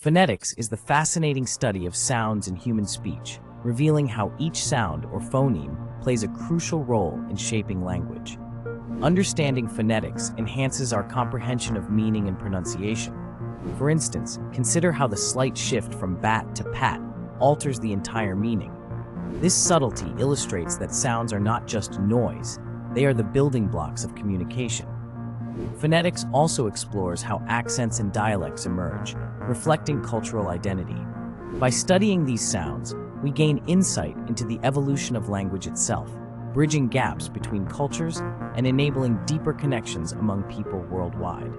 Phonetics is the fascinating study of sounds in human speech, revealing how each sound or phoneme plays a crucial role in shaping language. Understanding phonetics enhances our comprehension of meaning and pronunciation. For instance, consider how the slight shift from bat to pat alters the entire meaning. This subtlety illustrates that sounds are not just noise, they are the building blocks of communication. Phonetics also explores how accents and dialects emerge, reflecting cultural identity. By studying these sounds, we gain insight into the evolution of language itself, bridging gaps between cultures and enabling deeper connections among people worldwide.